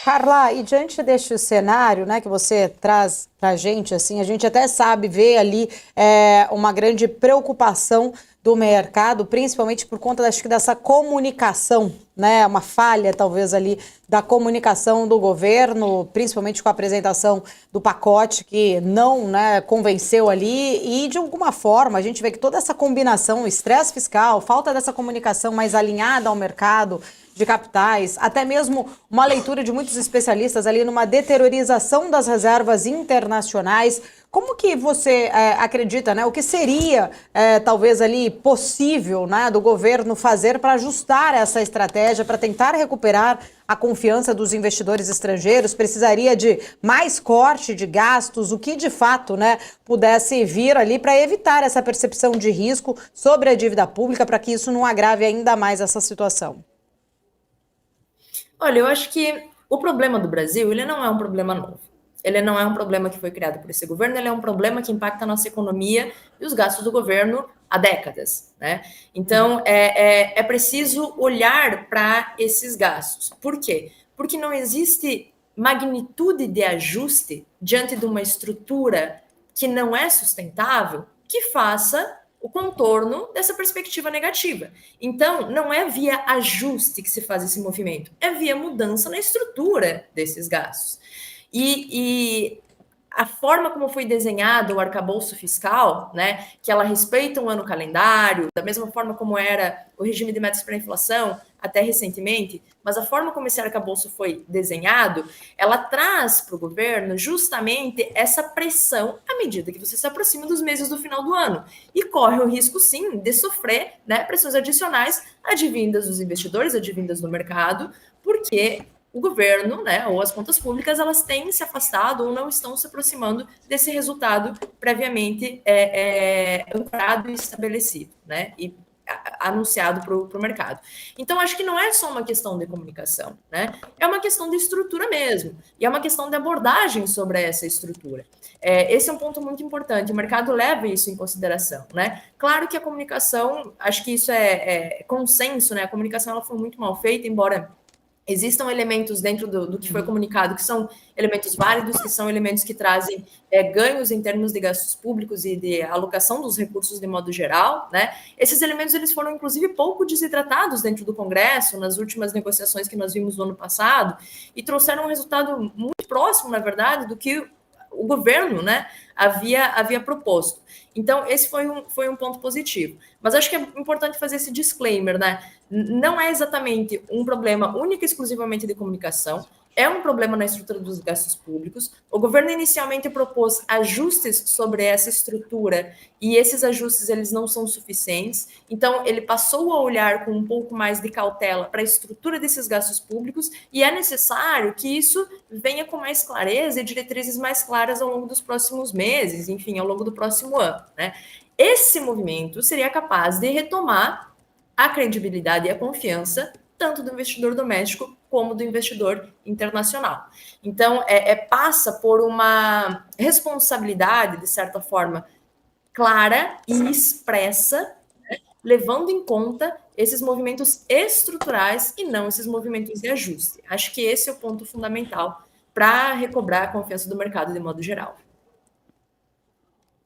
Carla, e diante deste cenário, né, que você traz para a gente até sabe ver ali uma grande preocupação do mercado, principalmente por conta, acho que dessa comunicação, né, uma falha talvez ali da comunicação do governo, principalmente com a apresentação do pacote que não, né, convenceu ali e de alguma forma a gente vê que toda essa combinação, estresse fiscal, falta dessa comunicação mais alinhada ao mercado de capitais, até mesmo uma leitura de muitos especialistas ali numa deteriorização das reservas internacionais. Como que você acredita, né? O que seria talvez ali possível, né, do governo fazer para ajustar essa estratégia, para tentar recuperar a confiança dos investidores estrangeiros? Precisaria de mais corte de gastos, o que de fato, né, pudesse vir ali para evitar essa percepção de risco sobre a dívida pública, para que isso não agrave ainda mais essa situação? Olha, eu acho que o problema do Brasil, ele não é um problema novo. Ele não é um problema que foi criado por esse governo, ele é um problema que impacta a nossa economia e os gastos do governo há décadas, né? Então, é preciso olhar para esses gastos. Por quê? Porque não existe magnitude de ajuste diante de uma estrutura que não é sustentável que faça o contorno dessa perspectiva negativa. Então, não é via ajuste que se faz esse movimento, é via mudança na estrutura desses gastos. E a forma como foi desenhado o arcabouço fiscal, né, que ela respeita um ano calendário, da mesma forma como era o regime de metas para a inflação até recentemente, mas a forma como esse arcabouço foi desenhado, ela traz para o governo justamente essa pressão à medida que você se aproxima dos meses do final do ano e corre o risco, sim, de sofrer, né, pressões adicionais advindas dos investidores, advindas do mercado, porque o governo, né, ou as contas públicas, elas têm se afastado ou não estão se aproximando desse resultado previamente ancorado e estabelecido, né, e anunciado para o mercado. Então, acho que não é só uma questão de comunicação, né? É uma questão de estrutura mesmo, e é uma questão de abordagem sobre essa estrutura. Esse é um ponto muito importante, o mercado leva isso em consideração, né? Claro que a comunicação, acho que isso é consenso, né? A comunicação ela foi muito mal feita, embora existam elementos dentro do que foi comunicado que são elementos válidos, que são elementos que trazem ganhos em termos de gastos públicos e de alocação dos recursos de modo geral, né? Esses elementos eles foram inclusive pouco desidratados dentro do Congresso nas últimas negociações que nós vimos no ano passado e trouxeram um resultado muito próximo, na verdade, do que o governo, né, havia proposto. Então, esse foi um ponto positivo. Mas acho que é importante fazer esse disclaimer, né? Não é exatamente um problema único e exclusivamente de comunicação, é um problema na estrutura dos gastos públicos. O governo inicialmente propôs ajustes sobre essa estrutura e esses ajustes eles não são suficientes. Então, ele passou a olhar com um pouco mais de cautela para a estrutura desses gastos públicos e é necessário que isso venha com mais clareza e diretrizes mais claras ao longo dos próximos meses, enfim, ao longo do próximo ano, né? Esse movimento seria capaz de retomar a credibilidade e a confiança tanto do investidor doméstico como do investidor internacional. Então, passa por uma responsabilidade, de certa forma, clara e expressa, né, levando em conta esses movimentos estruturais e não esses movimentos de ajuste. Acho que esse é o ponto fundamental para recobrar a confiança do mercado de modo geral.